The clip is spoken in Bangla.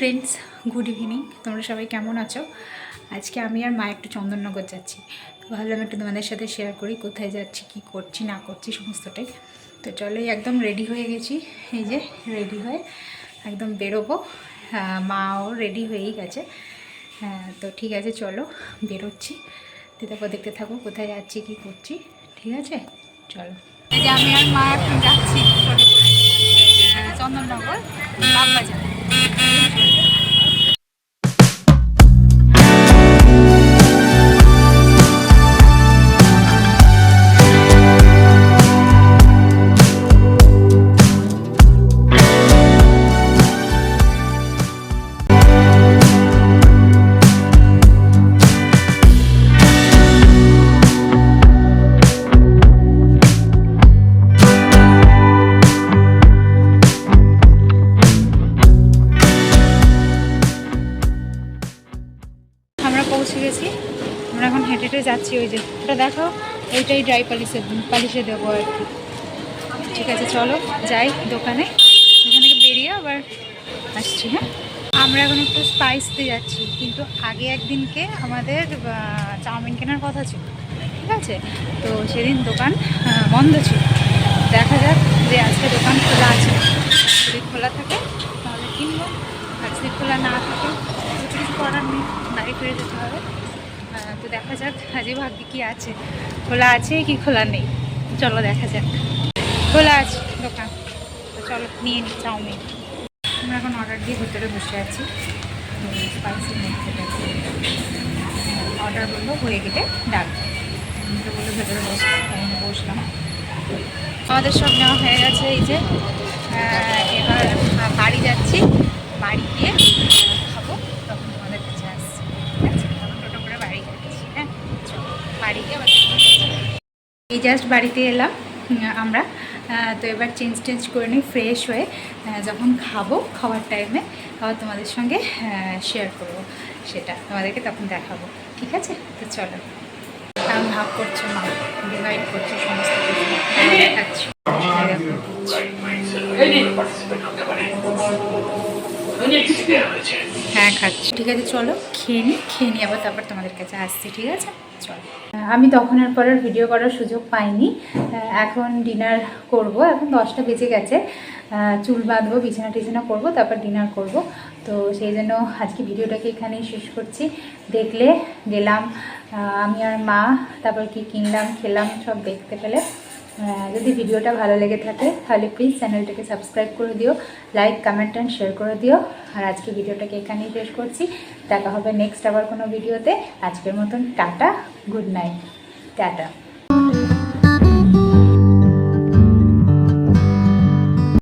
Friends, good evening. তোমরা সবাই কেমন আছো? আজকে আমি আর মা একটু চন্দননগর যাচ্ছি, তো ভাবলাম একটু তোমাদের সাথে শেয়ার করি কোথায় যাচ্ছি, কি করছি না করছি সমস্তটাই। তো চলো, একদম রেডি হয়ে গেছি, এই যে রেডি হয়ে একদম বেরোবো। মাও রেডি হয়েই গেছে। তো ঠিক আছে, চলো বেরোচ্ছি। তারপর দেখতে থাকো কোথায় যাচ্ছি, কি করছি। ঠিক আছে, চলো। এই যে আমি আর মা এখন যাচ্ছি চন্দননগর বাগবাজার। আমরা পৌঁছে গেছি, আমরা এখন হেঁটে হেঁটে যাচ্ছি। ওই যে ওটা দেখো, ওইটাই ড্রাই পালিশে দেবো আর কি। ঠিক আছে, চলো যাই দোকানে, ওখান থেকে বেরিয়ে আবার আসছি। হ্যাঁ, আমরা এখন একটু স্পাইসতে যাচ্ছি, কিন্তু আগে একদিনকে আমাদের চাউমিন কেনার কথা ছিল। ঠিক আছে, তো সেদিন দোকান বন্ধ ছিল। দেখা যাক যে আজকে দোকান খোলা আছে। যদি খোলা থাকে তাহলে কিনবো, আর যদি খোলা না থাকে কিছু করার নেই, বাড়ি ফিরে যেতে হবে। তো দেখা যাক আজকে ভাগ্যে কি আছে, খোলা আছে কি খোলা নেই। চলো দেখা যাক। খোলা আছে দোকান, তো চলো নিয়ে নিই চাউমিন। আমরা এখন অর্ডার দিয়ে ভিতরে বসে আছি। স্পাইসি অর্ডার করবো, হয়ে গেলে ডাকবো। তো বললো ভেতরে বসলাম। আমাদের সব নেওয়া হয়ে গেছে। এই যে এবার বাড়ি যাচ্ছি, বাড়ি গিয়ে খাবো, তখন তোমাদের কাছে আসছি। ঠিক আছে, তখন টোটো করে বাড়ি যাচ্ছি। হ্যাঁ, বাড়ি গিয়ে আবার এই জাস্ট বাড়িতে এলাম আমরা। তো এবার চেঞ্জ করে নিই, ফ্রেশ হয়ে যখন খাবো, খাওয়ার টাইমে আবার তোমাদের সঙ্গে শেয়ার করবো, সেটা তোমাদেরকে তখন দেখাবো। ঠিক আছে, তো চলো। আমি ভাগ করছো, মা ডিভাইড করছে সমস্ত কিছু, দেখাচ্ছি। হ্যাঁ, খাচ্ছি। ঠিক আছে, চলো খেয়ে নিই আবার, তারপর তোমাদের কাছে আসছি। ঠিক আছে, চলো। আমি তখন আর পরের ভিডিও করার সুযোগ পাইনি। এখন ডিনার করব, এখন 10টা বেজে গেছে। চুল বাঁধবো, বিছানা করব, তারপর ডিনার করব। তো সেই জন্য আজকে ভিডিওটাকে এখানেই শেষ করছি। দেখলে গেলাম আমি আর মা, তারপর কি কিনলাম খেলাম সব দেখতে পেলে। যদি ভিডিওটা ভালো লেগে থাকে তাহলে প্লিজ চ্যানেলটাকে সাবস্ক্রাইব করে দিও, লাইক কমেন্ট অ্যান্ড শেয়ার করে দিও। আর আজকে ভিডিওটাকে এখানেই শেষ করছি। দেখা হবে নেক্সট আবার কোনো ভিডিওতে। আজকের মতন টাটা, গুড নাইট, টাটা।